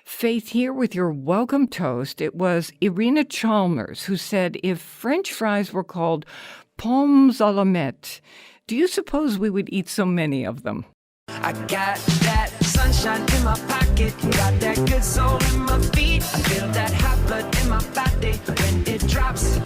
Faith here with your welcome toast. It was Irina Chalmers who said, if French fries were called pommes à la mette, do you suppose we would eat so many of them? I got that sunshine in my pocket, got that good soul in my feet. I feel that hot blood in my body when it drops.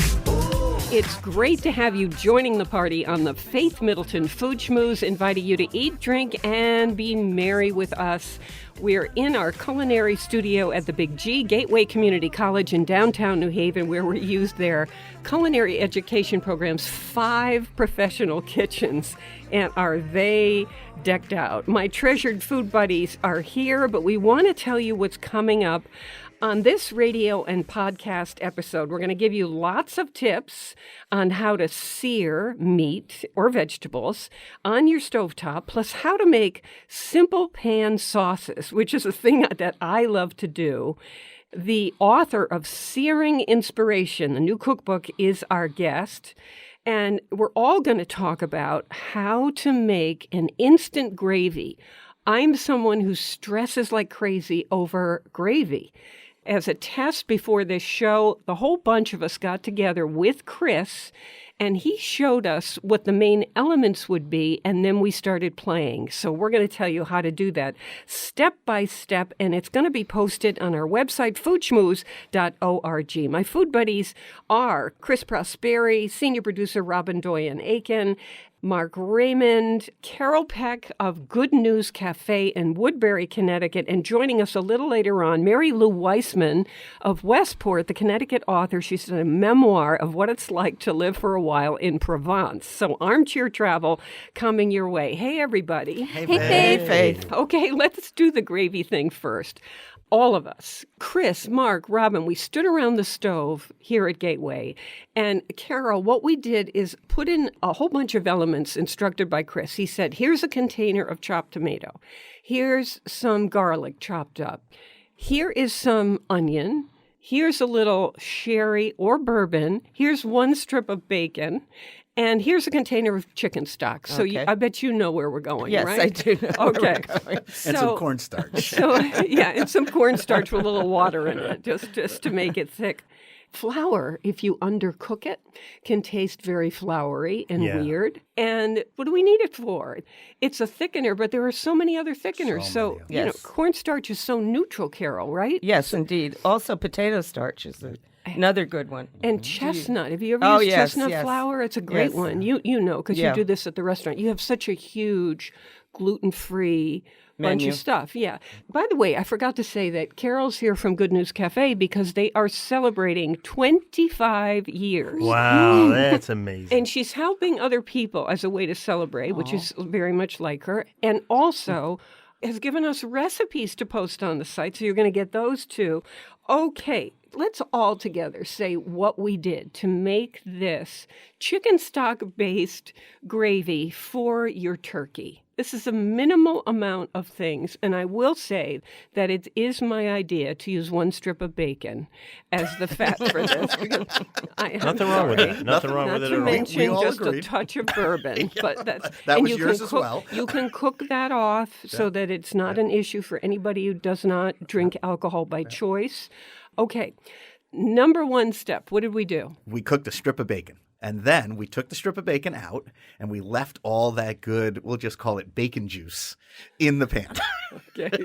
It's great to have you joining the party on the Faith Middleton Food Schmooze, inviting you to eat, drink, and be merry with us. We're in our culinary studio at the Big G Gateway Community College in downtown New Haven, where we use their culinary education program's 5 professional kitchens. And are they decked out? My treasured food buddies are here, but we want to tell you what's coming up. On this radio and podcast episode, we're going to give you lots of tips on how to sear meat or vegetables on your stovetop, plus how to make simple pan sauces, which is a thing that I love to do. The author of Searing Inspiration, the new cookbook, is our guest. And we're all going to talk about how to make an instant gravy. I'm someone who stresses like crazy over gravy. As a test before this show, the whole bunch of us got together with Chris, and he showed us what the main elements would be, and then we started playing. So we're going to tell you how to do that step by step, and it's going to be posted on our website, foodschmooze.org. My food buddies are Chris Prosperi, senior producer Robin Doyen-Aiken, Mark Raymond, Carole Peck of Good News Cafe in Woodbury, Connecticut, and joining us a little later on, Mary-Lou Weisman of Westport, the Connecticut author. She's done a memoir of what it's like to live for a while in Provence. So armchair travel coming your way. Hey, everybody. Hey, Faith. Okay, let's do the gravy thing first. All of us, Chris, Mark, Robin, we stood around the stove here at Gateway. And Carole, what we did is put in a whole bunch of elements instructed by Chris. He said, here's a container of chopped tomato. Here's some garlic chopped up. Here is some onion. Here's a little sherry or bourbon. Here's 1 strip of bacon. And here's a container of chicken stock. So Okay. I bet you know where we're going, Yes, right? I do know Okay. where we're going. And some cornstarch. So, and some cornstarch with a little water in it, just to make it thick. Flour, if you undercook it, can taste very floury and weird. And what do we need it for? It's a thickener, but there are so many other thickeners. So, Yes. cornstarch is so neutral, Carole, right? Yes, indeed. Also, potato starch is another good one. And chestnut. Have you ever used chestnut flour? It's a great Yes. one. You know, because you do this at the restaurant. You have such a huge gluten-free bunch Menu. of stuff. Yeah. By the way, I forgot to say that Carole's here from Good News Cafe because they are celebrating 25 years. Wow, that's amazing. And she's helping other people as a way to celebrate, which is very much like her. And also has given us recipes to post on the site. So you're going to get those too. Okay. Let's all together say what we did to make this chicken stock-based gravy for your turkey. This is a minimal amount of things, and I will say that it is my idea to use 1 strip of bacon as the fat for this. Because Nothing wrong with that. Nothing wrong with it at all. Not to mention We all just agreed. a touch of bourbon. But that and was you yours can as cook, well. You can cook that off so that it's not an issue for anybody who does not drink alcohol by choice. Okay, number 1 step, what did we do? We cooked a strip of bacon. And then we took the strip of bacon out and we left all that good, we'll just call it bacon juice, in the pan. Okay,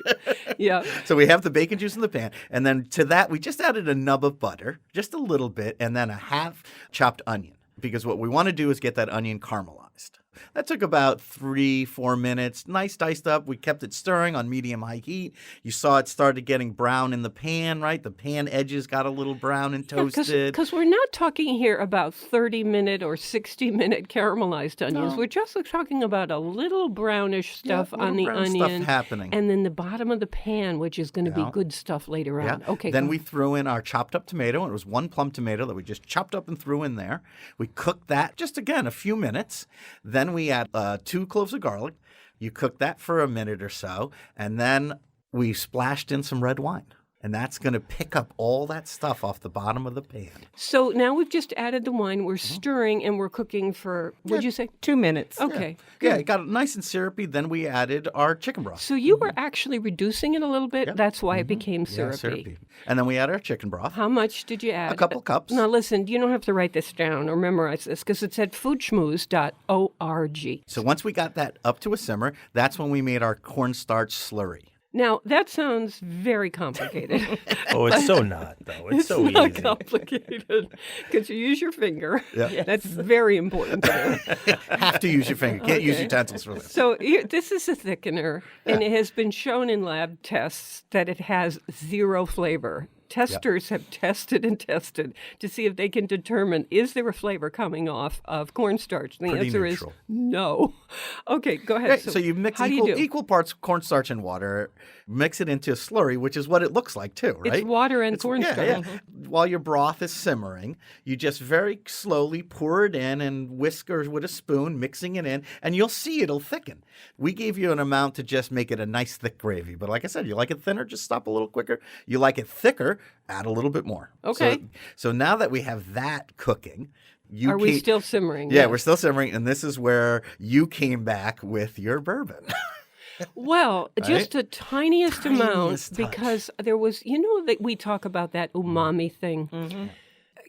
yeah. So we have the bacon juice in the pan. And then to that, we just added a nub of butter, just a little bit, and then a half chopped onion. Because what we want to do is get that onion caramelized. That took about 3-4 minutes. Nice diced up. We kept it stirring on medium-high heat. You saw it started getting brown in the pan, right? The pan edges got a little brown and toasted. Because we're not talking here about 30-minute or 60-minute caramelized onions. No. We're just talking about a little brownish stuff little on the brown onion. stuff happening. And then the bottom of the pan, which is going to be good stuff later on. Okay. Then go we threw in our chopped up tomato. And it was 1 plum tomato that we just chopped up and threw in there. We cooked that just, again, a few minutes. Then we add 2 cloves of garlic. You cook that for a minute or so. And then we splashed in some red wine. And that's going to pick up all that stuff off the bottom of the pan. So now we've just added the wine. We're stirring and we're cooking for, what'd you say? 2 minutes. Okay. Yeah, it got nice and syrupy. Then we added our chicken broth. So you were actually reducing it a little bit. That's why it became Yeah, syrupy. syrupy. And then we add our chicken broth. How much did you add? A couple cups. Now listen, you don't have to write this down or memorize this because it's at foodschmooze.org. So once we got that up to a simmer, that's when we made our cornstarch slurry. Now that sounds very complicated. Oh, it's so not, though. It's so not easy. complicated because you use your finger. Yeah. That's very important to do. Have to use your finger. Can't use utensils for this. So this is a thickener, and it has been shown in lab tests that it has zero flavor. Testers have tested and tested to see if they can determine, is there a flavor coming off of cornstarch? And the Pretty answer neutral. is no. Okay, go ahead. Right, so you mix how do you do? equal parts cornstarch and water, mix it into a slurry, which is what it looks like too, right? It's water and cornstarch. Yeah. While your broth is simmering, you just very slowly pour it in and whisk or with a spoon, mixing it in, and you'll see it'll thicken. We gave you an amount to just make it a nice thick gravy. But like I said, you like it thinner, just stop a little quicker. You like it thicker, add a little bit more. Okay. So now that we have that cooking, Are we still simmering? Yeah, Yes. we're still simmering, and this is where you came back with your bourbon. Well, just the tiniest amount Tiniest touch. because there was, that we talk about that umami thing.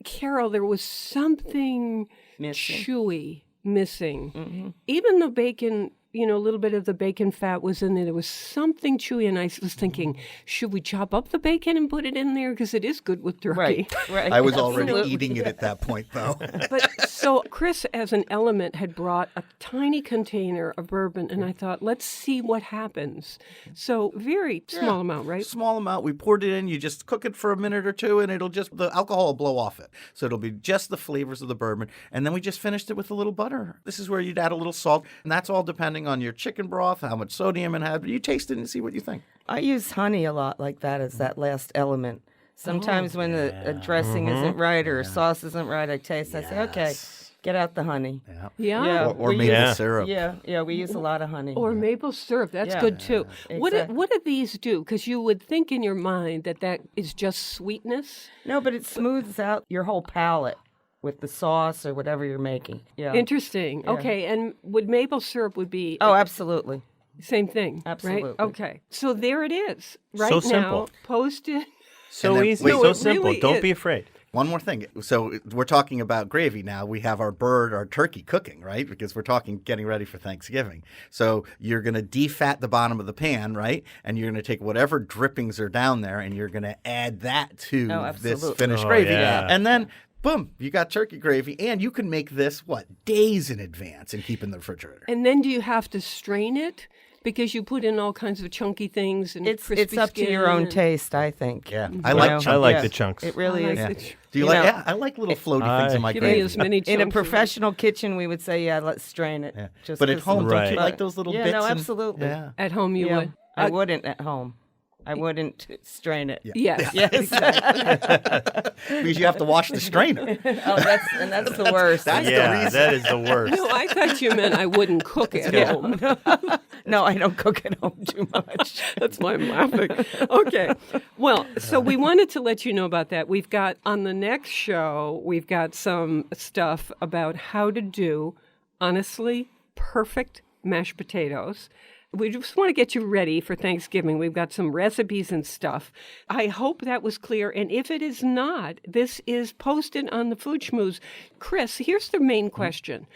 Carol, there was something Missing. chewy missing. Even the bacon, a little bit of the bacon fat was in there. There was something chewy, and I was thinking, should we chop up the bacon and put it in there? Because it is good with turkey. Right. I was already Absolutely. eating it at that point, though. But so Chris, as an element, had brought a tiny container of bourbon, and I thought, let's see what happens. So very small amount, right? Small amount. We poured it in. You just cook it for a minute or two, and the alcohol will blow off it. So it'll be just the flavors of the bourbon. And then we just finished it with a little butter. This is where you'd add a little salt, and that's all depending on your chicken broth, how much sodium it had. But you taste it and see what you think. I use honey a lot like that as that last element. Sometimes when the dressing isn't right or sauce isn't right, I taste. I say, okay, get out the honey. Yeah. Or we maple Yeah. syrup. Yeah, we use a lot of honey. Or maple syrup. That's Yeah. good too. What exactly. do these do? Because you would think in your mind that is just sweetness. No, but it smooths out your whole palate with the sauce or whatever you're making. Yeah. Interesting. Okay, and would maple syrup would be Oh, absolutely. same thing, Absolutely. right? Okay, so there it is. Right So now, simple. posted. So then- easy, wait, so no, it simple. really Don't is. be afraid. One more thing. So we're talking about gravy now. We have our turkey cooking, right? Because we're getting ready for Thanksgiving. So you're going to defat the bottom of the pan, right? And you're going to take whatever drippings are down there and you're going to add that to this absolutely. finished Oh, gravy. yeah. And then, boom, you got turkey gravy. And you can make this, days in advance and keep in the refrigerator. And then do you have to strain it? Because you put in all kinds of chunky things and It's crispy up to your skin own and- taste, I think. Yeah. You I like know? chunks. I like Yeah. the chunks. It really I is. like Yeah. it. Do you You like? know, Yeah, I like little floaty things in my Give me gravy. as many In a chunks as- professional kitchen, we would say, yeah, let's strain it. Yeah. Just But at 'cause- home, don't Right. you like those little Yeah, bits? no, and- absolutely. Yeah. At home, you Yeah, would. I wouldn't at home. I wouldn't strain it. Yes. Yes. Because you have to wash the strainer. that's the worst. That's the Yeah, reason. that is the worst. No, I thought you meant I wouldn't cook at home. No, I don't cook at home too much. That's why I'm laughing. Okay. Well, so we wanted to let you know about that. We've got on the next show, we've got some stuff about how to do, honestly, perfect mashed potatoes. We just want to get you ready for Thanksgiving. We've got some recipes and stuff. I hope that was clear. And if it is not, this is posted on the Food Schmooze. Chris, here's the main question.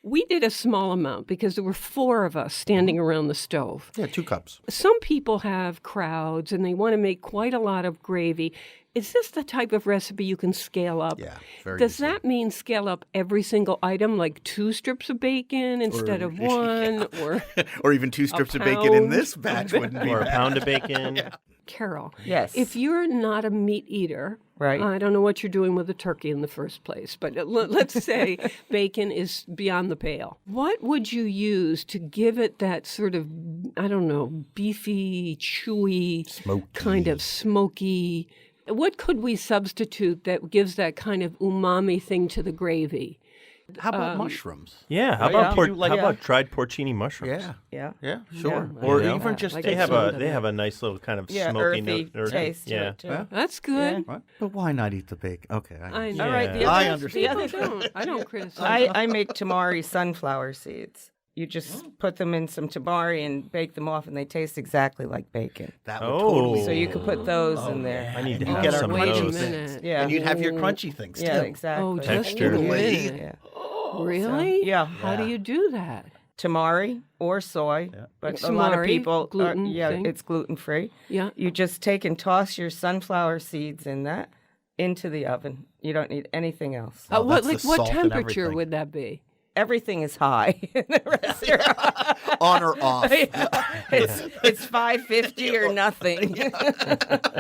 We did a small amount because there were 4 of us standing around the stove. Yeah, 2 cups. Some people have crowds and they want to make quite a lot of gravy. Is this the type of recipe you can scale up? Yeah, very Does easily. that mean scale up every single item, like 2 strips of bacon instead of 1? Or Or even 2 strips of bacon in pound this batch wouldn't be Or a bad. pound of bacon. Carol, Yes. if you're not a meat eater, Right. I don't know what you're doing with the turkey in the first place, but let's say bacon is beyond the pale. What would you use to give it that sort of, I don't know, beefy, chewy, kind of smoky? What could we substitute that gives that kind of umami thing to the gravy? How about mushrooms? Yeah. How Right? about Do you like- how about dried porcini mushrooms? Yeah. Yeah. Yeah, sure. Or You know? even just Like They a have soda. they have a nice little kind of Yeah, smoky earthy note. taste to Yeah. it, too. Yeah. That's good. Right? But why not eat the bacon? Okay. I know. All right, the Yeah. I other, understand. the other People don't. I don't criticize. I make tamari sunflower seeds. You just put them in some tamari and bake them off, and they taste exactly like bacon. That would Oh. totally. So you could put those in there. I need to You have get our some of Wait a crunchy those. things. minute. Yeah. And you'd have your crunchy things Yeah, too. exactly. Oh, just Texture. a minute. Yeah. Really? Yeah. How do you do that? Tamari or soy, but a lot of Tamari, people gluten yeah, thing. it's gluten free. Yeah. You just take and toss your sunflower seeds in that into the oven. You don't need anything else. Oh, what that's the what salt and temperature everything. would that be? Everything is high in the restaurant. On or off. It's 550 or nothing.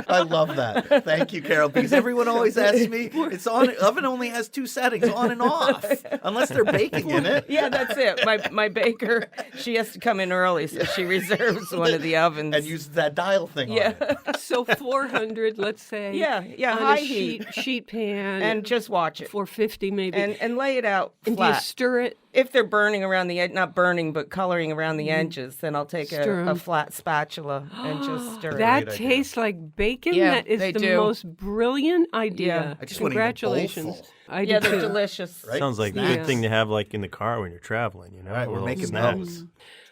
I love that. Thank you, Carol. Because everyone always asks me, it's on. Oven only has two settings, on and off, unless they're baking in it. Yeah, that's it. My baker, she has to come in early, so she reserves one of the ovens. And uses that dial thing yeah, on it. So 400, let's say. Yeah, on high a sheet pan. and just watch it 450 maybe. and lay it out And do you flat. stir it? If they're burning around the edge, not burning, but coloring around the edges, then I'll take Stir 'em. a flat spatula and just stir it. That Great idea. tastes like bacon. Yeah, That is they the do. most brilliant idea. Yeah. I just want to eat a Congratulations. bowlful. I do Yeah, they're too. delicious. Right? Sounds like a Yeah. good thing to have like in the car when you're traveling, you know? Right, a we're little making snack. those.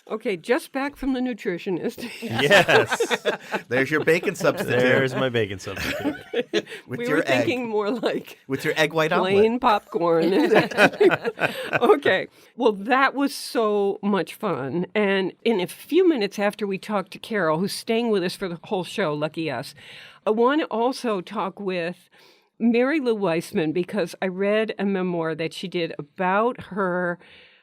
Okay, just back from the nutritionist. Yes. There's your bacon substitute. There's my bacon substitute. with we your were egg. thinking more like With your egg white omelet. plain popcorn. Okay. Well, that was so much fun. And in a few minutes after we talk to Carol, who's staying with us for the whole show, lucky us, I want to also talk with Mary-Lou Weisman because I read a memoir that she did about her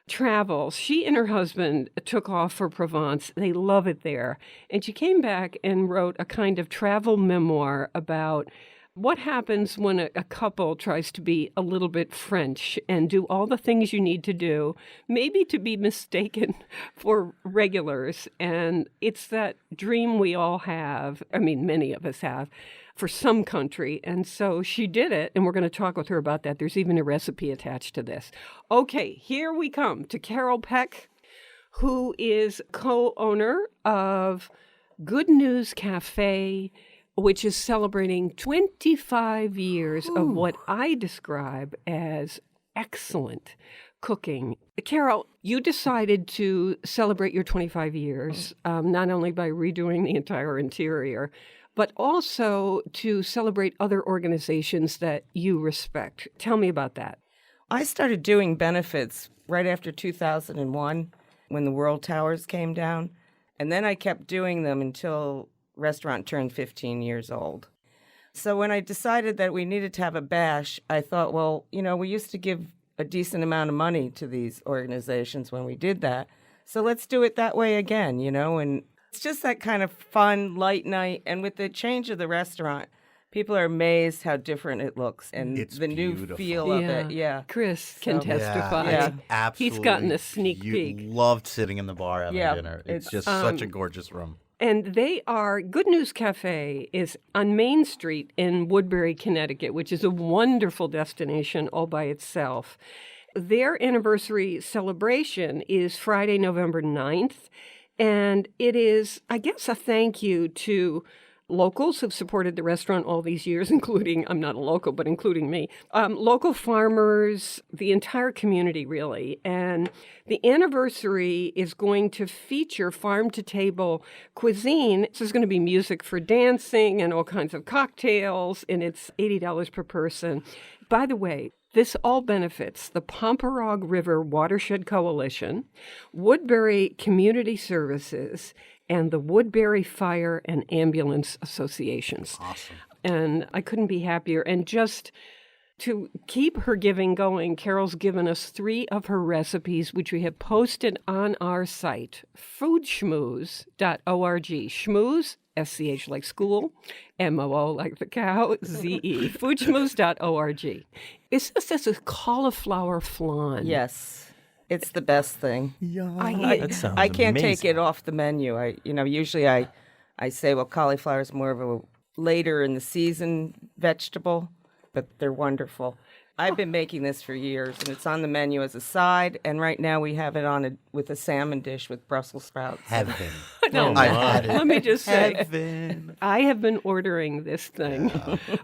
travels. She and her husband took off for Provence. They love it there. And she came back and wrote a kind of travel memoir about what happens when a couple tries to be a little bit French and do all the things you need to do, maybe to be mistaken for regulars. And it's that dream we all have, I mean, many of us have, for some country. And so she did it, and we're going to talk with her about that. There's even a recipe attached to this. Okay, here we come to Carole Peck, who is co-owner of Good News Cafe, which is celebrating 25 years of what I describe as excellent cooking. Carol, you decided to celebrate your 25 years, not only by redoing the entire interior, but also to celebrate other organizations that you respect. Tell me about that. I started doing benefits right after 2001 when the World Towers came down. And then I kept doing them until restaurant turned 15 years old. So when I decided that we needed to have a bash, I thought, well, you know, we used to give a decent amount of money to these organizations when we did that. So let's do it that way again, you know, and it's just that kind of fun, light night. And with the change of the restaurant, people are amazed how different it looks and It's the new beautiful. feel of it. Yeah. Chris can So- testify. Yeah. It's absolutely. He's gotten a sneak you peek. loved sitting in the bar having Yeah, dinner. It's it's, just such a gorgeous room. And they are, Good News Cafe is on Main Street in Woodbury, Connecticut, which is a wonderful destination all by itself. Their anniversary celebration is Friday, November 9th. And it is, I guess, a thank you to locals who've supported the restaurant all these years, including, I'm not a local, but including me, local farmers, the entire community, really. And the anniversary is going to feature farm-to-table cuisine. So there's going to be music for dancing and all kinds of cocktails, and it's $80 per person. By the way, this all benefits the Pomperaug River Watershed Coalition, Woodbury Community Services, and the Woodbury Fire and Ambulance Associations. Awesome. And I couldn't be happier. And just to keep her giving going, Carol's given us 3 of her recipes, which we have posted on our site, foodschmooze.org. Schmooze, S-C-H like school, M-O-O like the cow, Z-E, foodschmooze.org. Is this a cauliflower flan? Yes. It's the best thing. That sounds I can't take amazing. it off the menu. Usually I say, well, cauliflower is more of a later in the season vegetable, but they're wonderful. I've been making this for years, and it's on the menu as a side. And right now we have it on with a salmon dish with Brussels sprouts. Heaven. No, I've had it. let me just say, Heaven. I have been ordering this thing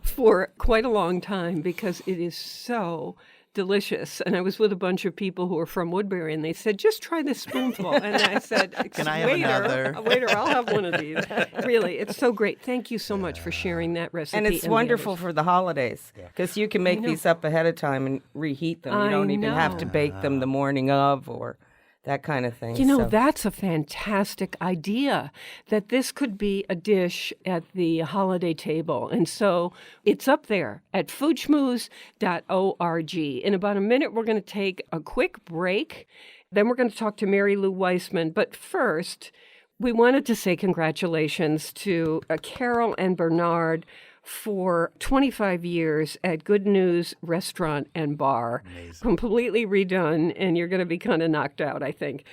for quite a long time because it is so delicious. And I was with a bunch of people who are from Woodbury, and they said, just try this spoonful. And I said, Can I have waiter, another? waiter, I'll have one of these. Really, it's so great. Thank you so much for sharing that recipe. And it's the wonderful others. for the holidays because you can make these up ahead of time and reheat them. You don't even have to bake them the morning of or that kind of thing. You know, So- that's a fantastic idea that this could be a dish at the holiday table. And so it's up there at foodschmooze.org. In about a minute, we're going to take a quick break. Then we're going to talk to Mary-Lou Weisman. But first, we wanted to say congratulations to Carole and Bernard for 25 years at Good News Restaurant and Bar. Amazing. Completely redone, and you're going to be kind of knocked out, I think.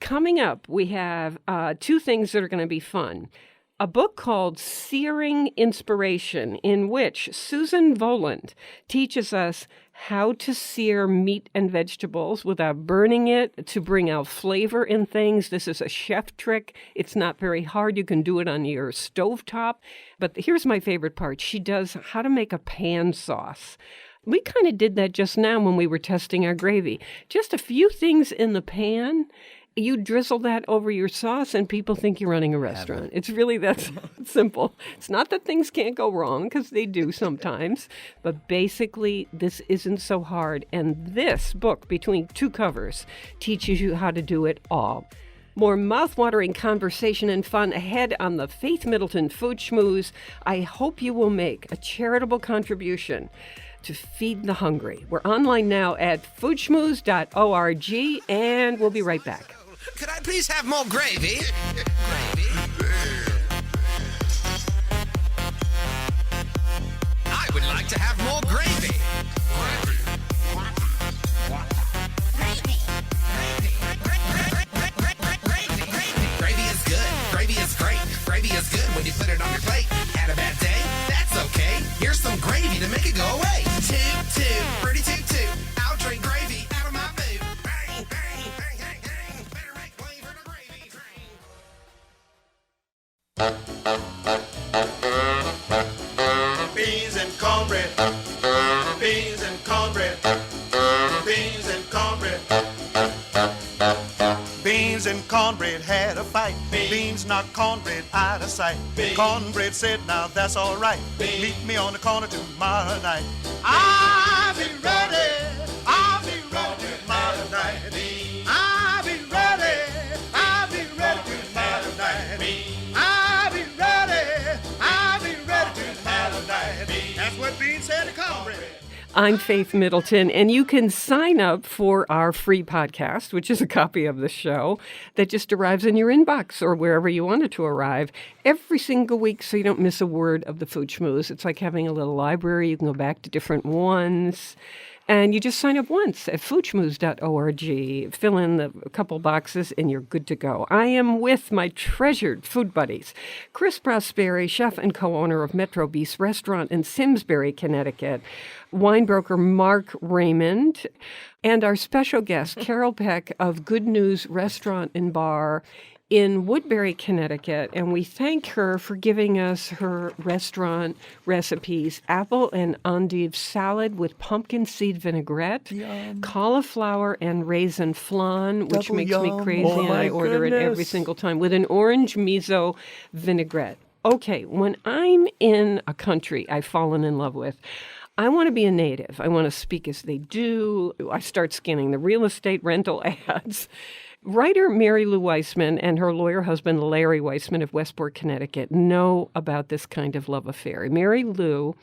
Coming up, we have two things that are going to be fun. A book called Searing Inspiration, in which Susan Volland teaches us how to sear meat and vegetables without burning it to bring out flavor in things. This is a chef trick. It's not very hard. You can do it on your stovetop. But here's my favorite part. She does how to make a pan sauce. We kind of did that just now when we were testing our gravy. Just a few things in the pan. You drizzle that over your sauce and people think you're running a restaurant. It's really that simple. It's not that things can't go wrong, because they do sometimes. But basically, this isn't so hard. And this book, between two covers, teaches you how to do it all. More mouth-watering conversation and fun ahead on the Faith Middleton Food Schmooze. I hope you will make a charitable contribution to feed the hungry. We're online now at foodschmooze.org, and we'll be right back. Could I please have more gravy? I would like to have more gravy. Gravy is good. Gravy is great. Gravy is good when you put it on your plate. Had a bad day? That's okay. Here's some gravy to make it go away. Toot, toot, pretty toot, toot. I'll drink gravy out of my boot. Bang, bang, bang, bang, bang. Better make way for the gravy train. Beans and cornbread. Beans and cornbread. Beans and cornbread. Beans and cornbread had a fight. Beans knocked cornbread out of sight. Cornbread said, now that's all right. Meet me on the corner tomorrow night. I'll be ready. I'll be ready tomorrow night. I'll be ready. I'll be ready tomorrow night. I'll be ready. I'll be ready tomorrow night. That's what Beans said to cornbread. I'm Faith Middleton, and you can sign up for our free podcast, which is a copy of the show that just arrives in your inbox or wherever you want it to arrive every single week, so you don't miss a word of the Food Schmooze. It's like having a little library. You can go back to different ones. And you just sign up once at foodschmooze.org, fill in a couple boxes, and you're good to go. I am with my treasured food buddies, Chris Prosperi, chef and co-owner of Metro Beast Restaurant in Simsbury, Connecticut, wine broker Mark Raymond, and our special guest, Carole Peck of Good News Restaurant and Bar in Woodbury, Connecticut, and we thank her for giving us her restaurant recipes: apple and endive salad with pumpkin seed vinaigrette, cauliflower and raisin flan, which Double makes yum. me crazy, Oh and my I order it every goodness. single time, with an orange miso vinaigrette. Okay, when I'm in a country I've fallen in love with, I want to be a native. I want to speak as they do. I start scanning the real estate rental ads. Writer Mary-Lou Weisman and her lawyer husband Larry Weisman of Westport, Connecticut, know about this kind of love affair. Mary-Lou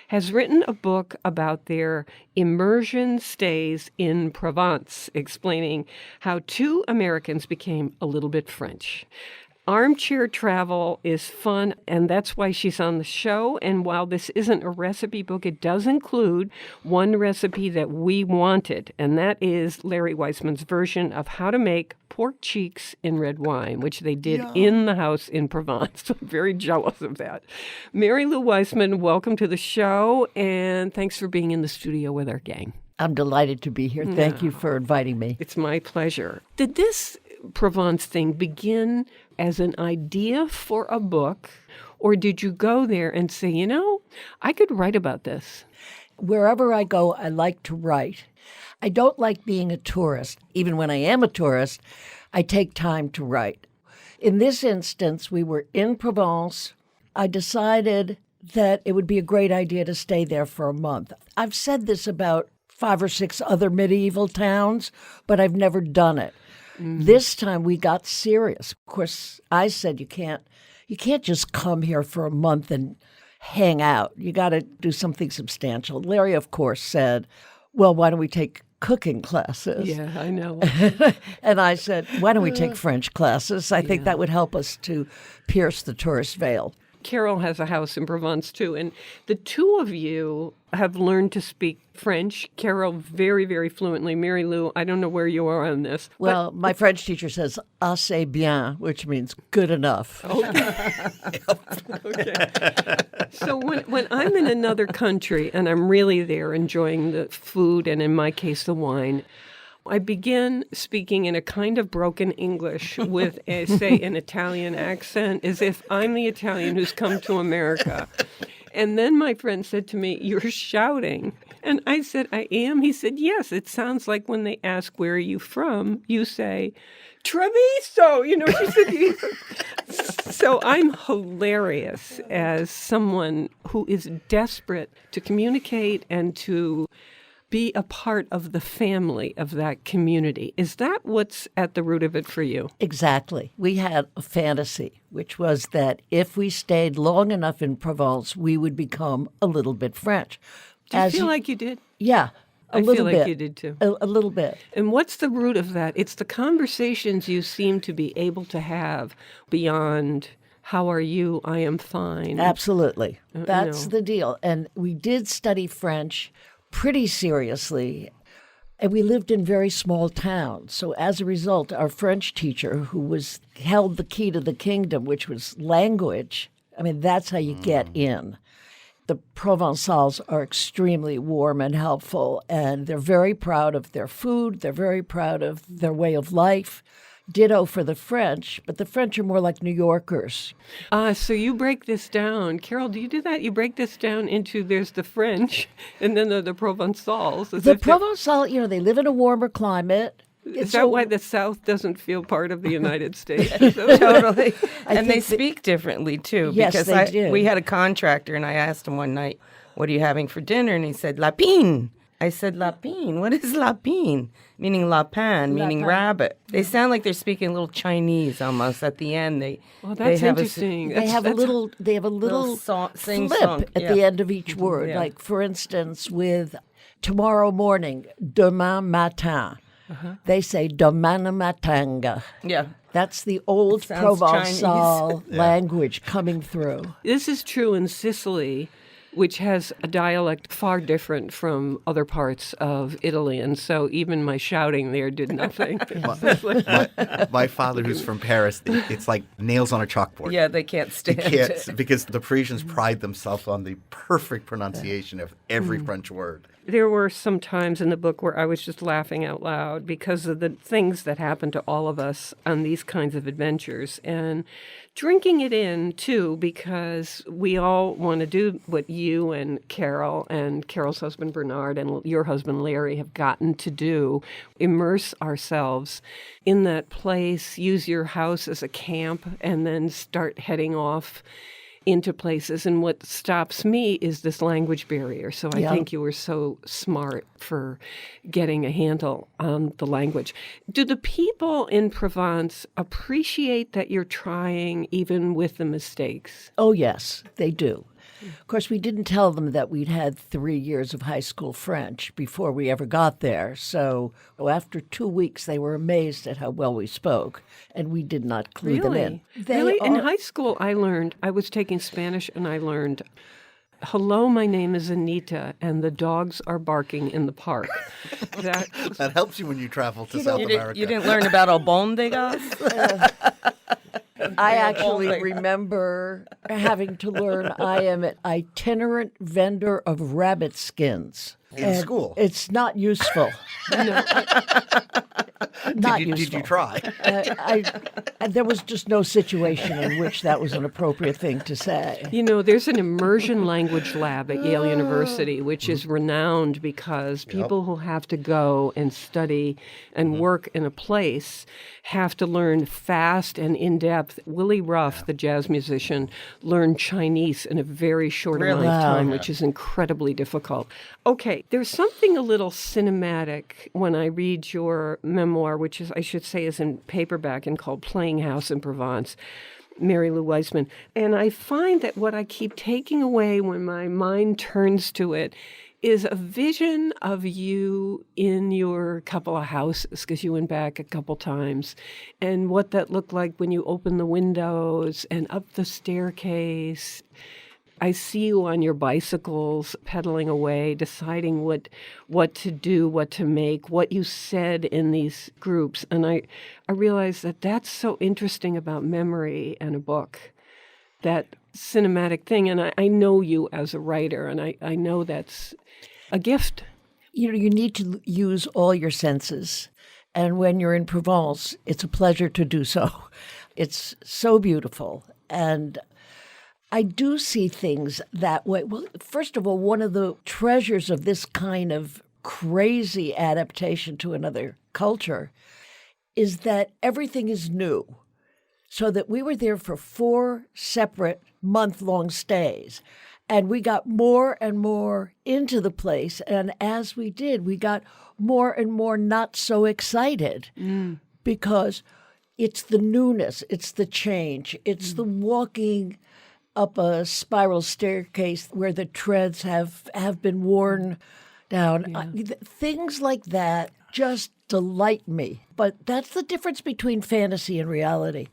has written a book about their immersion stays in Provence, explaining how two Americans became a little bit French. Armchair travel is fun, and that's why she's on the show. And while this isn't a recipe book, it does include one recipe that we wanted, and that is Larry Weisman's version of how to make pork cheeks in red wine, which they did in the house in Provence. I'm very jealous of that. Mary-Lou Weisman, welcome to the show, and thanks for being in the studio with our gang. I'm delighted to be here. Thank you for inviting me. It's my pleasure. Did this Provence thing begin as an idea for a book, or did you go there and say, you know, I could write about this? Wherever I go, I like to write. I don't like being a tourist. Even when I am a tourist, I take time to write. In this instance, we were in Provence. I decided that it would be a great idea to stay there for a month. I've said this about 5 or 6 other medieval towns, but I've never done it. This time we got serious. Of course, I said you can't just come here for a month and hang out. You got to do something substantial. Larry, of course, said, well, why don't we take cooking classes? Yeah, I know. And I said, why don't we take French classes? I think that would help us to pierce the tourist veil. Carole has a house in Provence, too, and the two of you have learned to speak French. Carole very, very fluently. Mary-Lou, I don't know where you are on this. Well, my French teacher says assez bien, which means good enough. Okay. So when I'm in another country and I'm really there enjoying the food and, in my case, the wine, I begin speaking in a kind of broken English with, say, an Italian accent, as if I'm the Italian who's come to America. And then my friend said to me, you're shouting. And I said, I am? He said, yes, it sounds like when they ask, where are you from? You say, Treviso. You know, she said, so I'm hilarious as someone who is desperate to communicate and to be a part of the family of that community. Is that what's at the root of it for you? Exactly. We had a fantasy, which was that if we stayed long enough in Provence, we would become a little bit French. Do you feel like you did? Yeah, I little feel like bit. you did too. A little bit. And what's the root of that? It's the conversations you seem to be able to have beyond, how are you? I am fine. Absolutely. That's no. the deal. And we did study French pretty seriously. And we lived in very small towns. So as a result, our French teacher, who held the key to the kingdom, which was language, I mean, that's how you get in. The Provençals are extremely warm and helpful, and they're very proud of their food. They're very proud of their way of life. Ditto for the French, but the French are more like New Yorkers. So you break this down. Carole, do you do that? You break this down into there's the French and then the Provençals. The Provençal, they live in a warmer climate. Is that why the South doesn't feel part of the United States? Totally. And they think speak differently, too. Yes, because they do. We had a contractor, and I asked him one night, what are you having for dinner? And he said, lapine. I said, lapine? What is lapine? Meaning lapin, meaning rabbit. They sound like they're speaking a little Chinese almost at the end. That's interesting. They have a little sing-song, flip at the end of each word. Yeah. Like, for instance, with tomorrow morning, demain matin. They say demain matin. Yeah. That's the old Sounds Provençal language coming through. This is true in Sicily, which has a dialect far different from other parts of Italy. And so even my shouting there did nothing. My father, who's from Paris, it's like nails on a chalkboard. Yeah, they can't stand it. Because the Parisians pride themselves on the perfect pronunciation of every French word. There were some times in the book where I was just laughing out loud because of the things that happen to all of us on these kinds of adventures. And drinking it in, too, because we all want to do what you and Carole and Carole's husband Bernard and your husband Larry have gotten to do, immerse ourselves in that place, use your house as a camp, and then start heading off into places. And what stops me is this language barrier. So I think you were so smart for getting a handle on the language. Do the people in Provence appreciate that you're trying even with the mistakes? Oh, yes, they do. Of course, we didn't tell them that we'd had 3 years of high school French before we ever got there. So after 2 weeks, they were amazed at how well we spoke, and we did not clue them in. Really? In high school, I was taking Spanish, and I learned, hello, my name is Anita, and the dogs are barking in the park. That helps you when you travel to South America. You didn't learn about albondigas? I actually remember having to learn I am an itinerant vendor of rabbit skins. In school? It's not useful. Not useful. Did you try? There was just no situation in which that was an appropriate thing to say. You know, there's an immersion language lab at Yale University, which is renowned because people who have to go and study and work in a place have to learn fast and in-depth. Willie Ruff, the jazz musician, learned Chinese in a very short amount of time, which is incredibly difficult. Okay, there's something a little cinematic when I read your memoir, which is, I should say, is in paperback and called Playing House in Provence, Mary-Lou Weisman. And I find that what I keep taking away when my mind turns to it is a vision of you in your couple of houses, because you went back a couple times, and what that looked like when you opened the windows and up the staircase. I see you on your bicycles pedaling away, deciding what to do, what to make, what you said in these groups. And I realize that that's so interesting about memory and a book, that cinematic thing. And I know you as a writer, and I know that's a gift. You know, you need to use all your senses. And when you're in Provence, it's a pleasure to do so. It's so beautiful. And I do see things that way. Well, first of all, one of the treasures of this kind of crazy adaptation to another culture is that everything is new. So that we were there for 4 separate month-long stays. And we got more and more into the place. And as we did, we got more and more not so excited because it's the newness, it's the change, it's the walking up a spiral staircase where the treads have been worn down. Things like that just delight me. But that's the difference between fantasy and reality.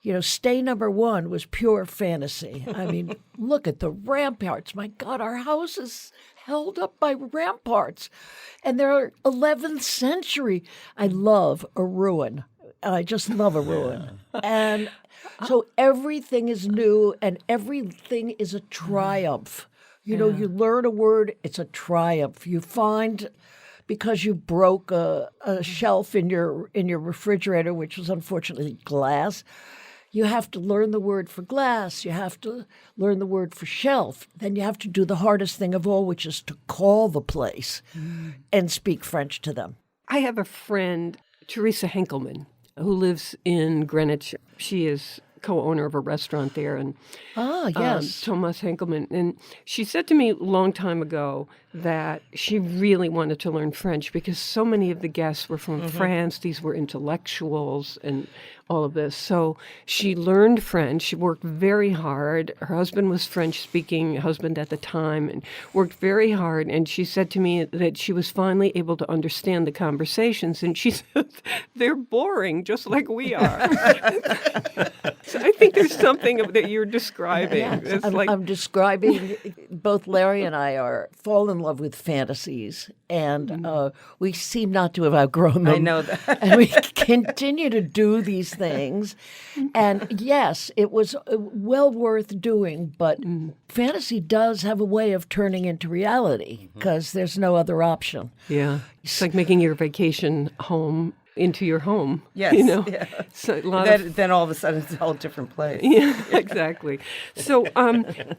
You know, stay number 1 was pure fantasy. I mean, look at the ramparts. My God, our house is held up by ramparts. And they're 11th century. I love a ruin. I just love a ruin. And so everything is new and everything is a triumph. You know, you learn a word, it's a triumph. You find, because you broke a shelf in your refrigerator, which was unfortunately glass, you have to learn the word for glass. You have to learn the word for shelf. Then you have to do the hardest thing of all, which is to call the place and speak French to them. I have a friend, Teresa Henkelman, who lives in Greenwich. She is co-owner of a restaurant there. And yes. Thomas Henkelman. And she said to me a long time ago that she really wanted to learn French because so many of the guests were from France. These were intellectuals and all of this. So she learned French. She worked very hard. Her husband was French-speaking husband at the time and worked very hard. And she said to me that she was finally able to understand the conversations. And she said, they're boring, just like we are. So I think there's something that you're describing. Yes, I'm describing, both Larry and I fall in love with fantasies, and we seem not to have outgrown them. I know that. And we continue to do these things. And yes, it was well worth doing, but fantasy does have a way of turning into reality because there's no other option. Yeah. It's like making your vacation home into your home. Yes. You know? Yeah. So Then all of a sudden it's a whole different place. Yeah, exactly. So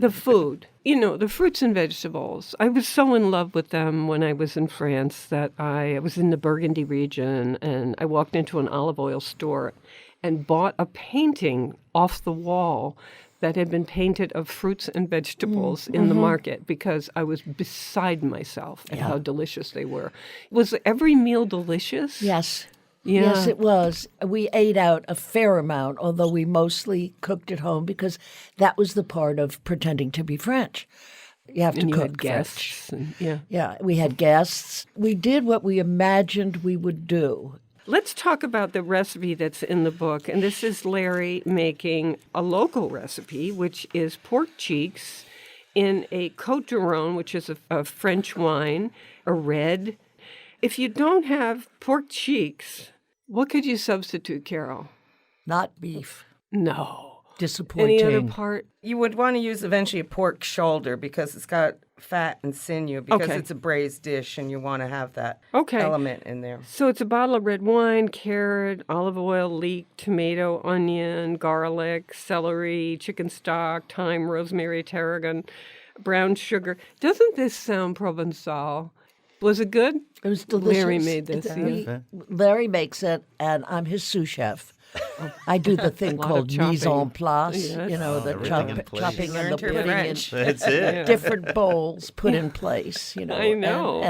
the food, you know, the fruits and vegetables, I was so in love with them when I was in France that I was in the Burgundy region and I walked into an olive oil store and bought a painting off the wall that had been painted of fruits and vegetables in the market because I was beside myself at how delicious they were. Was every meal delicious? Yes. Yeah. Yes, it was. We ate out a fair amount, although we mostly cooked at home because that was the part of pretending to be French. You have to And you cook had French. guests. And, yeah. Yeah, we had guests. We did what we imagined we would do. Let's talk about the recipe that's in the book. And this is Larry making a local recipe, which is pork cheeks in a Côte du Rhône, which is a French wine, a red. If you don't have pork cheeks, what could you substitute, Carole? Not beef. No. Disappointing. Any other part? You would want to use eventually a pork shoulder because it's got fat and sinew because Okay. it's a braised dish and you want to have that Okay. element in there. So it's a bottle of red wine, carrot, olive oil, leek, tomato, onion, garlic, celery, chicken stock, thyme, rosemary, tarragon, brown sugar. Doesn't this sound Provençal? Was it good? It was delicious. Larry made this, yeah. Larry makes it, and I'm his sous chef. I do the thing lot of called mise en chopping. place, Yes. you know, the everything in place. chopping and the Learned her putting in French. That's it. different bowls put in place, you know. I know.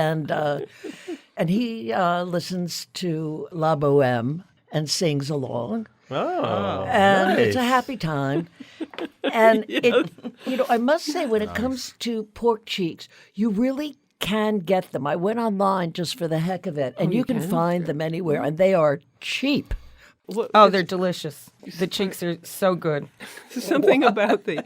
And he listens to La Boheme and sings along. Oh, And it's a nice. happy time. And I must say, when it comes to pork cheeks, you really can get them. I went online just for the heck of it, and you can find them anywhere, and they are cheap. Oh, they're delicious. The cheeks are so good. Something about the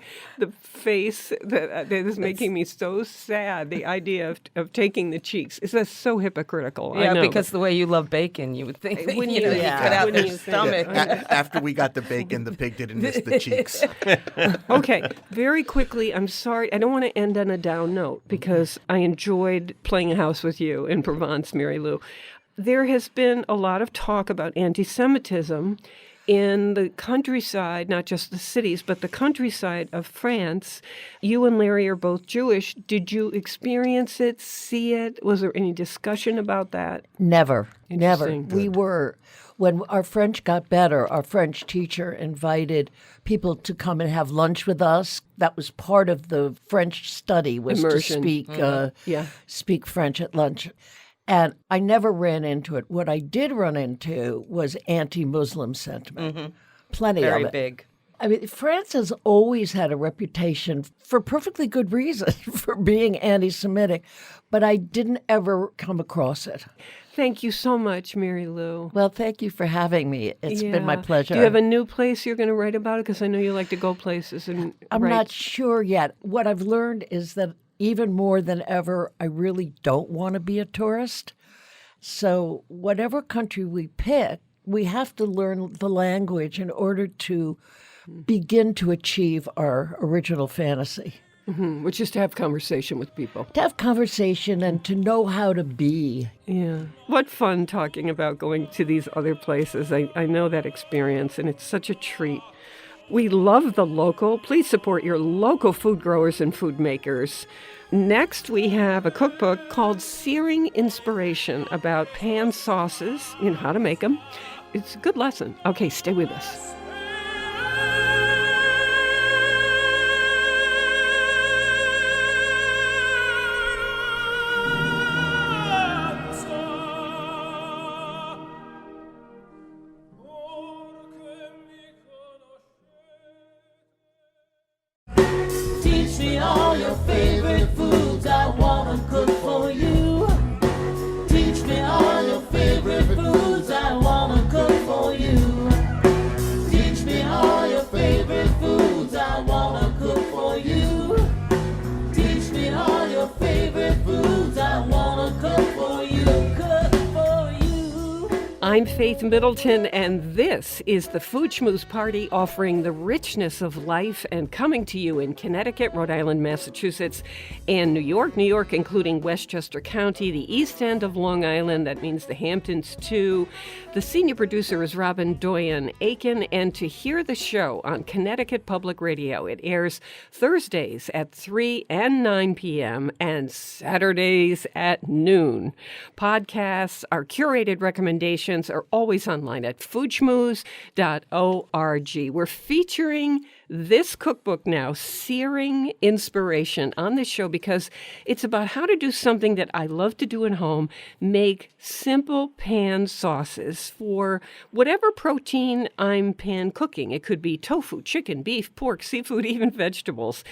face that is making me so sad. The idea of taking the cheeks is that so hypocritical. I Yeah, know. because the way you love bacon, you would think that, Wouldn't you you? could Yeah. have Wouldn't their you think? stomach. After we got the bacon, the pig didn't miss the cheeks. Okay, very quickly, I'm sorry. I don't want to end on a down note because I enjoyed playing a house with you in Provence, Mary-Lou. There has been a lot of talk about anti-Semitism in the countryside, not just the cities, but the countryside of France. You and Larry are both Jewish. Did you experience it, see it? Was there any discussion about that? Never. Interesting. We were, when our French got better, our French teacher invited people to come and have lunch with us. That was part of the French study, was Immersion. to speak French at lunch. And I never ran into it. What I did run into was anti-Muslim sentiment. Plenty Very of it. big. I mean, France has always had a reputation, for perfectly good reason, for being anti-Semitic, but I didn't ever come across it. Thank you so much, Mary-Lou. Well, thank you for having me. It's been my Yeah. pleasure. Do you have a new place you're going to write about it? Because I know you like to go places and I'm write. not sure yet. What I've learned is that even more than ever, I really don't want to be a tourist. So whatever country we pick, we have to learn the language in order to begin to achieve our original fantasy. Which is to have conversation with people. To have conversation and to know how to be. Yeah. What fun talking about going to these other places. I know that experience, and it's such a treat. We love the local. Please support your local food growers and food makers. Next, we have a cookbook called Searing Inspiration about pan sauces, how to make them. It's a good lesson. Okay, stay with us. Teach me all your favorite foods, I wanna cook for you. Teach me all your favorite foods, I wanna cook for you. Teach me all your favorite foods, I wanna cook for you. Teach me all your favorite foods, I wanna cook for you. Cook for you. I'm Faith Middleton, and this is the Food Schmooze Party, offering the richness of life and coming to you in Connecticut, Rhode Island, Massachusetts, and New York, including Westchester County, the east end of Long Island. That means the Hamptons, too. The senior producer is Robin Doyen-Aiken, and to hear the show on Connecticut Public Radio, it airs Thursdays at 3 and 9 p.m. and Saturdays at noon. Podcasts are curated recommendations ingredients are always online at foodschmooze.org. We're featuring this cookbook now, Searing Inspiration, on this show because it's about how to do something that I love to do at home, make simple pan sauces for whatever protein I'm pan cooking. It could be tofu, chicken, beef, pork, seafood, even vegetables.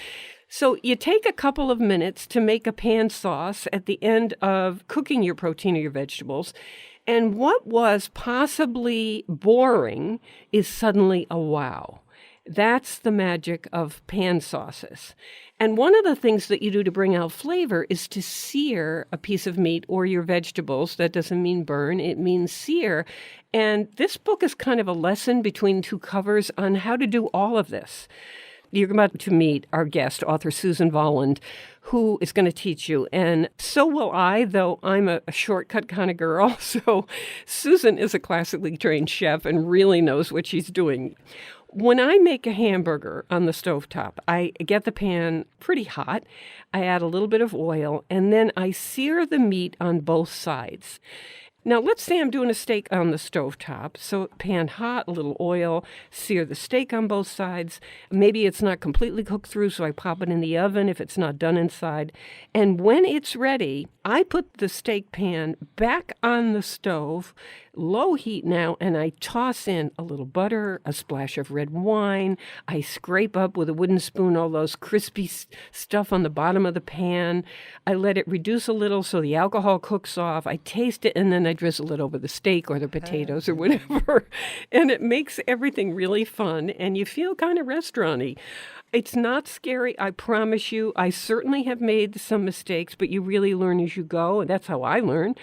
So you take a couple of minutes to make a pan sauce at the end of cooking your protein or your vegetables. And what was possibly boring is suddenly a wow. That's the magic of pan sauces. And one of the things that you do to bring out flavor is to sear a piece of meat or your vegetables. That doesn't mean burn, it means sear. And this book is kind of a lesson between two covers on how to do all of this. You're about to meet our guest, author Susan Volland, who is going to teach you. And so will I, though I'm a shortcut kind of girl. So Susan is a classically trained chef and really knows what she's doing. When I make a hamburger on the stovetop, I get the pan pretty hot. I add a little bit of oil, and then I sear the meat on both sides. Now, let's say I'm doing a steak on the stovetop. So pan hot, a little oil, sear the steak on both sides. Maybe it's not completely cooked through, so I pop it in the oven if it's not done inside. And when it's ready, I put the steak pan back on the stove, low heat now, and I toss in a little butter, a splash of red wine. I scrape up with a wooden spoon all those crispy stuff on the bottom of the pan. I let it reduce a little so the alcohol cooks off. I taste it, and then I drizzle it over the steak or the potatoes or whatever. And it makes everything really fun, and you feel kind of restaurant-y. It's not scary, I promise you. I certainly have made some mistakes, but you really learn as you go, and that's how I learn.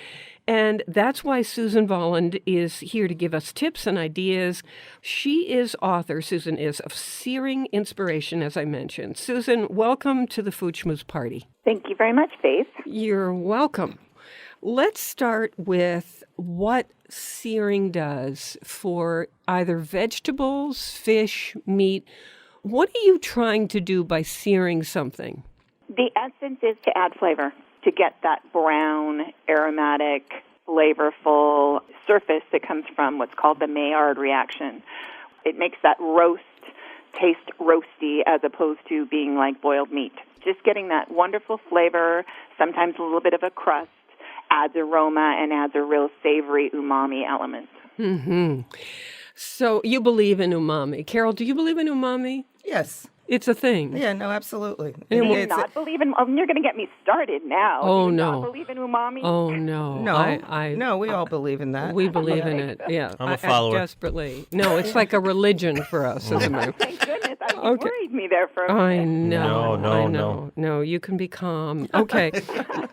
And that's why Susan Volland is here to give us tips and ideas. She is author, Susan is, of Searing Inspiration, as I mentioned. Susan, welcome to the Food Schmooze Party. Thank you very much, Faith. You're welcome. Let's start with what searing does for either vegetables, fish, meat. What are you trying to do by searing something? The essence is to add flavor, to get that brown, aromatic, flavorful surface that comes from what's called the Maillard reaction. It makes that roast taste roasty as opposed to being like boiled meat. Just getting that wonderful flavor, sometimes a little bit of a crust, adds aroma and adds a real savory umami element. Mm-hmm. So you believe in umami. Carole, do you believe in umami? Yes. It's a thing. Yeah, no, absolutely. Do you not believe in? You're going to get me started now. Oh, do you no. Not believe in umami? Oh, no. No, we all believe in that. We believe in it, yeah. I'm a follower. Desperately. No, it's like a religion for us, isn't it? Thank goodness. You worried me there for a I minute. know. No, you can be calm. Okay.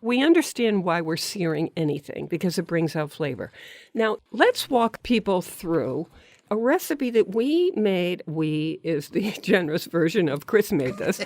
We understand why we're searing anything, because it brings out flavor. Now, let's walk people through a recipe that we made. We is the generous version of Chris made this.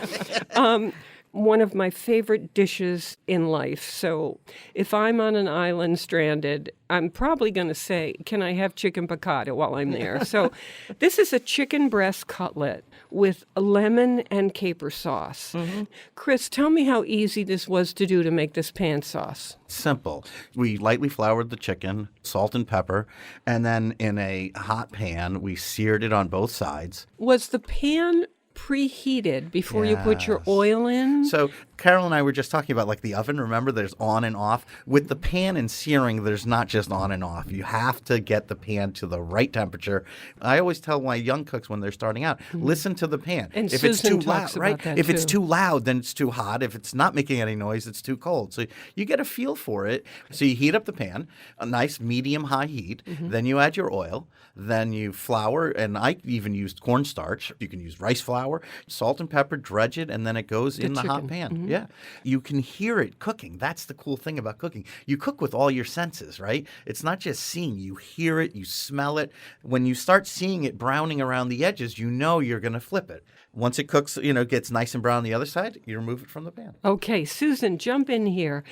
One of my favorite dishes in life. So if I'm on an island stranded, I'm probably going to say, can I have chicken picatta while I'm there? So this is a chicken breast cutlet with lemon and caper sauce. Mm-hmm. Chris, tell me how easy this was to do to make this pan sauce. Simple. We lightly floured the chicken, salt and pepper, and then in a hot pan, we seared it on both sides. Was the pan preheated before you put your oil in? So Carole and I were just talking about like the oven. Remember, there's on and off. With the pan and searing, there's not just on and off. You have to get the pan to the right temperature. I always tell my young cooks when they're starting out, listen to the pan. And if Susan it's too talks loud, right? about that If too. it's too loud, then it's too hot. If it's not making any noise, it's too cold. So you get a feel for it. So you heat up the pan, a nice medium-high heat. Mm-hmm. Then you add your oil. Then you flour, and I even used cornstarch. You can use rice flour, salt and pepper, dredge it, and then it goes in the hot pan. Mm-hmm. Yeah. You can hear it cooking. That's the cool thing about cooking. You cook with all your senses, right? It's not just seeing. You hear it, you smell it. When you start seeing it browning around the edges, you know you're going to flip it. Once it cooks, gets nice and brown on the other side, you remove it from the pan. Okay, Susan, jump in here.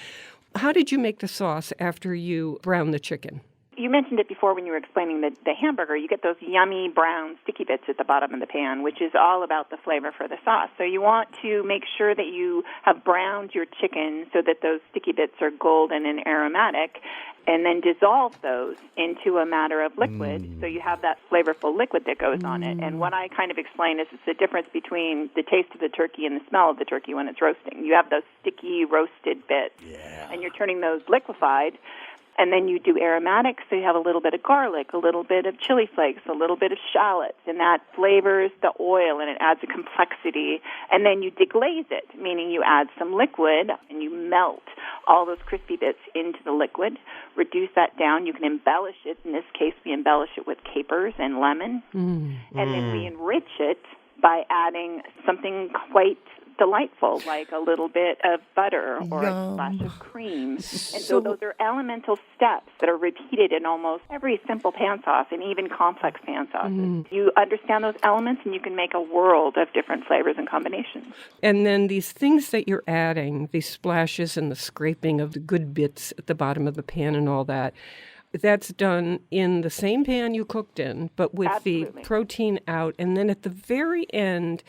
How did you make the sauce after you browned the chicken? You mentioned it before when you were explaining the hamburger. You get those yummy brown sticky bits at the bottom of the pan, which is all about the flavor for the sauce. So you want to make sure that you have browned your chicken so that those sticky bits are golden and aromatic, and then dissolve those into a matter of liquid so you have that flavorful liquid that goes on it. And what I kind of explain is it's the difference between the taste of the turkey and the smell of the turkey when it's roasting. You have those sticky roasted bits, and you're turning those liquefied. And then you do aromatics, so you have a little bit of garlic, a little bit of chili flakes, a little bit of shallots, and that flavors the oil and it adds a complexity. And then you deglaze it, meaning you add some liquid and you melt all those crispy bits into the liquid, reduce that down. You can embellish it. In this case, we embellish it with capers and lemon. And then we enrich it by adding something quite delightful, like a little bit of butter or a splash of cream. And so those are elemental steps that are repeated in almost every simple pan sauce and even complex pan sauces. You understand those elements and you can make a world of different flavors and combinations. And then these things that you're adding, these splashes and the scraping of the good bits at the bottom of the pan and all that, that's done in the same pan you cooked in, but with the protein out. And then at the very end,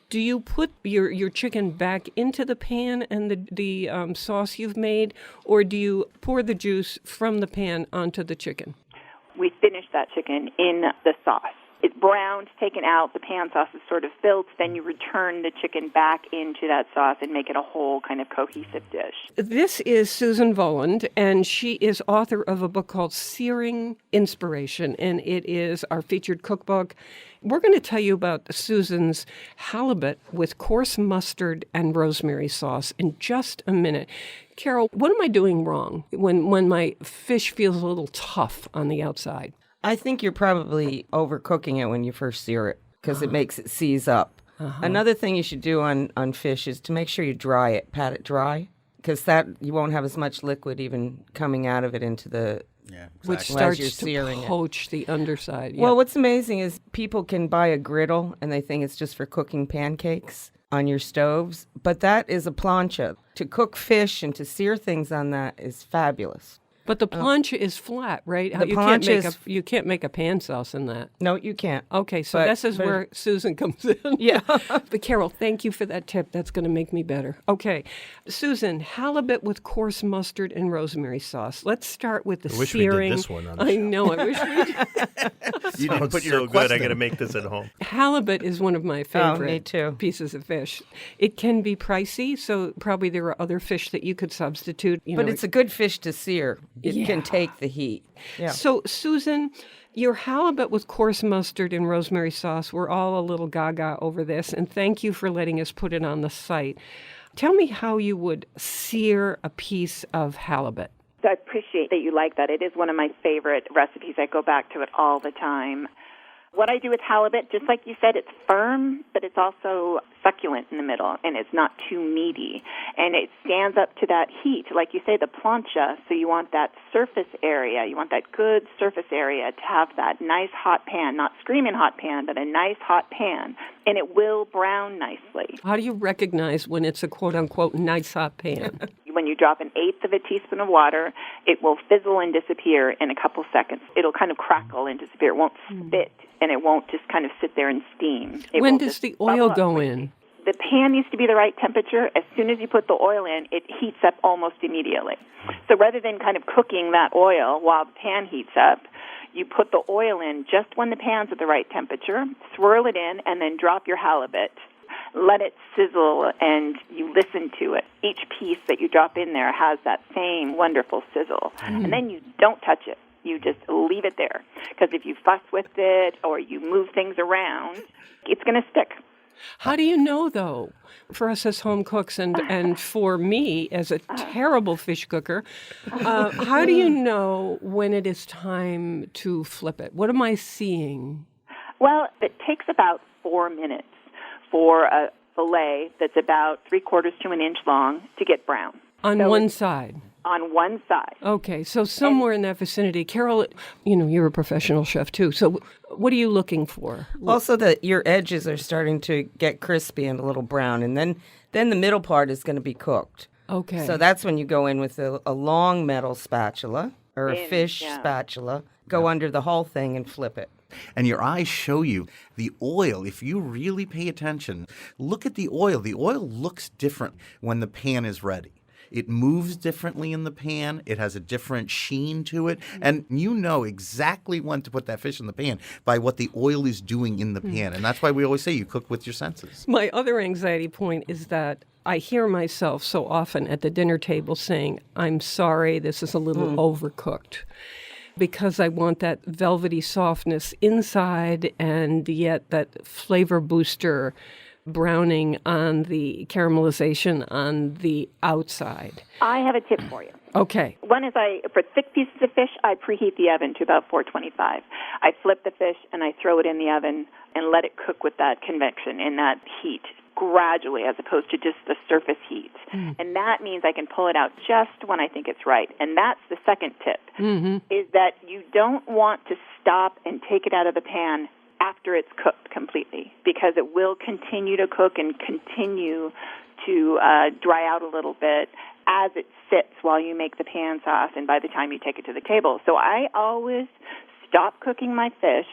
do you put your chicken back into the pan and the sauce you've made, or do you pour the juice from the pan onto the chicken? We finish that chicken in the sauce. It's browned, taken out, the pan sauce is sort of filled, then you return the chicken back into that sauce and make it a whole kind of cohesive dish. This is Susan Volland, and she is author of a book called Searing Inspiration, and it is our featured cookbook. We're going to tell you about Susan's halibut with coarse mustard and rosemary sauce in just a minute. Carole, what am I doing wrong when my fish feels a little tough on the outside? I think you're probably overcooking it when you first sear it because it makes it seize up. Another thing you should do on fish is to make sure you dry it, pat it dry, because that you won't have as much liquid even coming out of it into the which starts to poach the underside. Yeah. Well, what's amazing is people can buy a griddle and they think it's just for cooking pancakes on your stoves, but that is a plancha. To cook fish and to sear things on that is fabulous. But the plancha is flat, right? You can't make a pan sauce in that. No, you can't. Okay, so this is where Susan comes in. Yeah. But Carole, thank you for that tip. That's going to make me better. Okay, Susan, halibut with coarse mustard and rosemary sauce. Let's start with the searing. We did this one on the I show. know. I wish we did. You didn't put your so request good. I in. got to make this at home. Halibut is one of my favorite me too. pieces of fish. It can be pricey, so probably there are other fish that you could substitute. But it's a good fish to sear. It can take the heat. Yeah. So, Susan, your halibut with coarse mustard and rosemary sauce, we're all a little gaga over this, and thank you for letting us put it on the site. Tell me how you would sear a piece of halibut. So I appreciate that you like that. It is one of my favorite recipes. I go back to it all the time. What I do with halibut, just like you said, it's firm, but it's also succulent in the middle, and it's not too meaty. And it stands up to that heat, like you say, the plancha, so you want that surface area. You want that good surface area to have that nice hot pan, not screaming hot pan, but a nice hot pan, and it will brown nicely. How do you recognize when it's a quote-unquote nice hot pan? When you drop 1/8 of a teaspoon of water, it will fizzle and disappear in a couple seconds. It'll kind of crackle and disappear. It won't spit, and it won't just kind of sit there and steam. When does the oil go in? The pan needs to be the right temperature. As soon as you put the oil in, it heats up almost immediately. So rather than kind of cooking that oil while the pan heats up, you put the oil in just when the pan's at the right temperature, swirl it in, and then drop your halibut. Let it sizzle, and you listen to it. Each piece that you drop in there has that same wonderful sizzle. And then you don't touch it. You just leave it there. Because if you fuss with it or you move things around, it's going to stick. How do you know, though, for us as home cooks and for me as a terrible fish cooker, how do you know when it is time to flip it? What am I seeing? Well, it takes about 4 minutes for a fillet that's about 3/4 to an inch long to get brown. On one side? On one side. Okay, so somewhere in that vicinity. Carole, you're a professional chef too, so what are you looking for? Also that your edges are starting to get crispy and a little brown, and then the middle part is going to be cooked. Okay. So that's when you go in with a long metal spatula, or a fish spatula, go under the whole thing and flip it. And your eyes show you the oil. If you really pay attention, look at the oil. The oil looks different when the pan is ready. It moves differently in the pan. It has a different sheen to it. And you know exactly when to put that fish in the pan by what the oil is doing in the pan. And that's why we always say you cook with your senses. My other anxiety point is that I hear myself so often at the dinner table saying, I'm sorry, this is a little overcooked. Because I want that velvety softness inside and yet that flavor booster browning on the caramelization on the outside. I have a tip for you. Okay. One is for thick pieces of fish, I preheat the oven to about 425. I flip the fish and I throw it in the oven and let it cook with that convection in that heat gradually as opposed to just the surface heat. And that means I can pull it out just when I think it's right. And that's the second tip, is that you don't want to stop and take it out of the pan after it's cooked completely, because it will continue to cook and continue to dry out a little bit as it sits while you make the pan sauce and by the time you take it to the table. So I always stop cooking my fish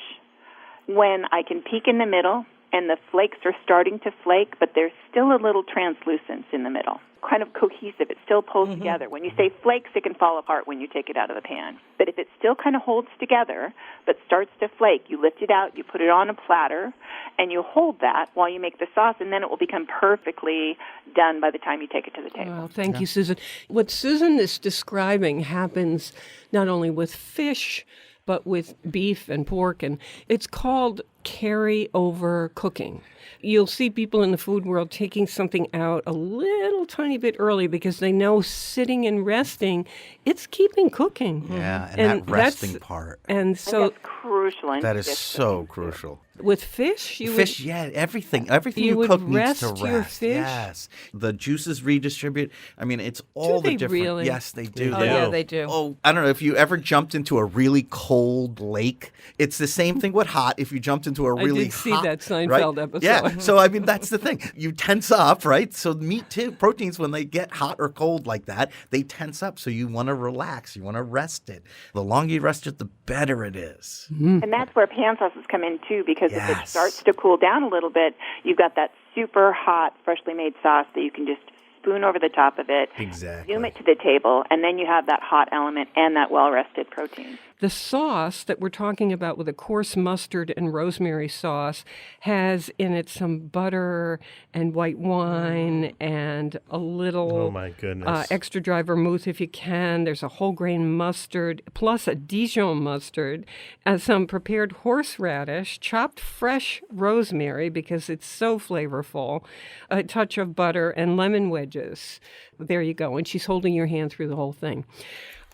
when I can peek in the middle and the flakes are starting to flake, but there's still a little translucence in the middle, kind of cohesive. It still pulls together. When you say flakes, it can fall apart when you take it out of the pan. But if it still kind of holds together but starts to flake, you lift it out, you put it on a platter, and you hold that while you make the sauce, and then it will become perfectly done by the time you take it to the table. Well, thank you, Susan. What Susan is describing happens not only with fish, but with beef and pork, and it's called carry-over cooking. You'll see people in the food world taking something out a little tiny bit early because they know sitting and resting, it's keeping cooking. Yeah, and that resting part. And so that's crucial. That is so crucial. With fish, everything you you cook would needs to rest rest. your fish? Yes, the juices redistribute. I mean, it's all they the different. really? Yes, they do. Oh, yeah, they do. Oh, I don't know if you ever jumped into a really cold lake. It's the same thing with hot. If you jumped into a really I did see hot, that Seinfeld episode. Yeah. So I mean, that's the thing. You tense up, right? So meat too, proteins when they get hot or cold like that, they tense up. So you want to relax. You want to rest it. The longer you rest it, the better it is. And that's where pan sauces come in too, because if it Yes. starts to cool down a little bit, you've got that super hot, freshly made sauce that you can just spoon over the top of it, Exactly. zoom it to the table, and then you have that hot element and that well-rested protein. The sauce that we're talking about with a coarse mustard and rosemary sauce has in it some butter and white wine and a little Oh, my goodness. extra dry vermouth if you can. There's a whole grain mustard plus a Dijon mustard and some prepared horseradish, chopped fresh rosemary because it's so flavorful, a touch of butter and lemon wedges. There you go. And she's holding your hand through the whole thing.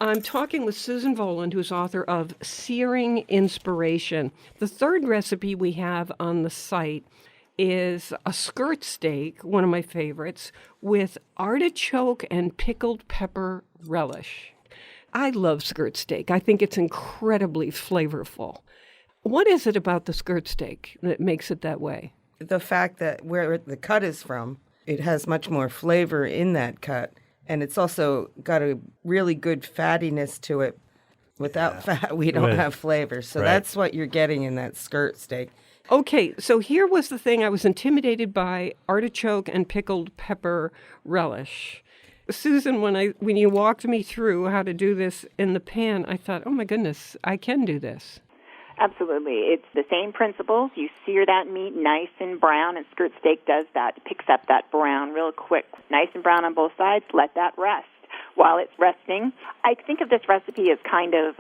I'm talking with Susan Volland, who's author of Searing Inspiration. The third recipe we have on the site is a skirt steak, one of my favorites, with artichoke and pickled pepper relish. I love skirt steak. I think it's incredibly flavorful. What is it about the skirt steak that makes it that way? The fact that where the cut is from, it has much more flavor in that cut. And it's also got a really good fattiness to it. Without fat, we don't Right. have flavor. So Right. that's what you're getting in that skirt steak. Okay, so here was the thing. I was intimidated by artichoke and pickled pepper relish. Susan, when you walked me through how to do this in the pan, I thought, oh my goodness, I can do this. Absolutely. It's the same principles. You sear that meat nice and brown, and skirt steak does that. It picks up that brown real quick. Nice and brown on both sides. Let that rest. While it's resting, I think of this recipe as kind of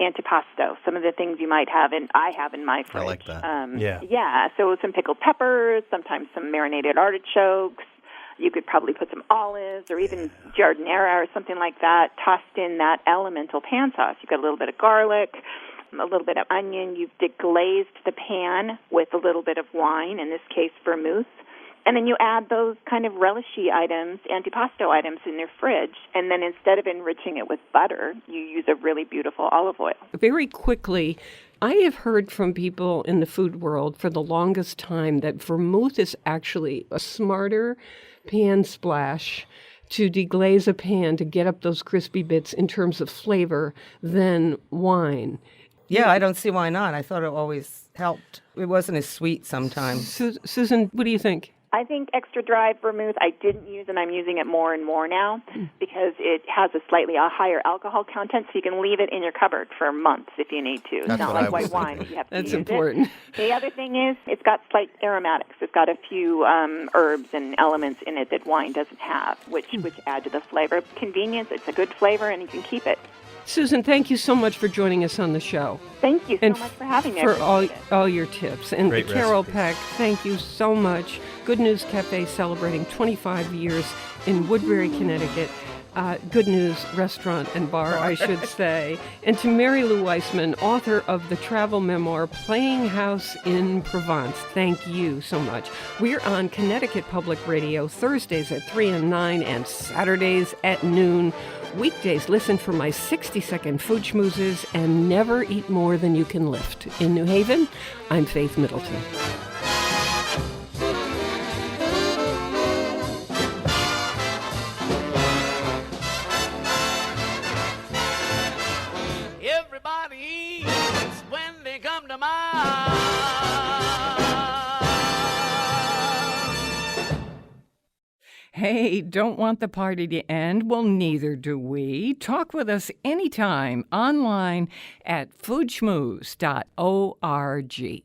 antipasto. Some of the things you might have, and I have in my fridge. I like that. Yeah, so some pickled peppers, sometimes some marinated artichokes. You could probably put some olives or even giardiniera or something like that tossed in that elemental pan sauce. You've got a little bit of garlic, a little bit of onion. You've deglazed the pan with a little bit of wine, in this case vermouth. And then you add those kind of relishy items, antipasto items in your fridge. And then instead of enriching it with butter, you use a really beautiful olive oil. Very quickly, I have heard from people in the food world for the longest time that vermouth is actually a smarter pan splash to deglaze a pan to get up those crispy bits in terms of flavor than wine. Yeah, I don't see why not. I thought it always helped. It wasn't as sweet sometimes. Susan, what do you think? I think extra dry vermouth I didn't use, and I'm using it more and more now because it has a higher alcohol content, so you can leave it in your cupboard for months if you need to. It's That's not what like I white was wine thinking. that you have to That's use important. it. The other thing is it's got slight aromatics. It's got a few herbs and elements in it that wine doesn't have, which add to the flavor. Convenience, it's a good flavor, and you can keep it. Susan, thank you so much for joining us on the show. Thank you so And much for having me. I for appreciate it. all your tips. And Great Carole recipes. Peck, thank you so much. Good News Cafe celebrating 25 years in Woodbury, Connecticut. Good News Restaurant and Bar, I should say. And to Mary-Lou Weisman, author of the travel memoir, Playing House in Provence. Thank you so much. We're on Connecticut Public Radio Thursdays at 3 and 9 and Saturdays at noon. Weekdays, listen for my 60-second food schmoozes and never eat more than you can lift. In New Haven, I'm Faith Middleton. Everybody eats when they come to mind. Hey, don't want the party to end? Well, neither do we. Talk with us anytime online at foodschmooze.org.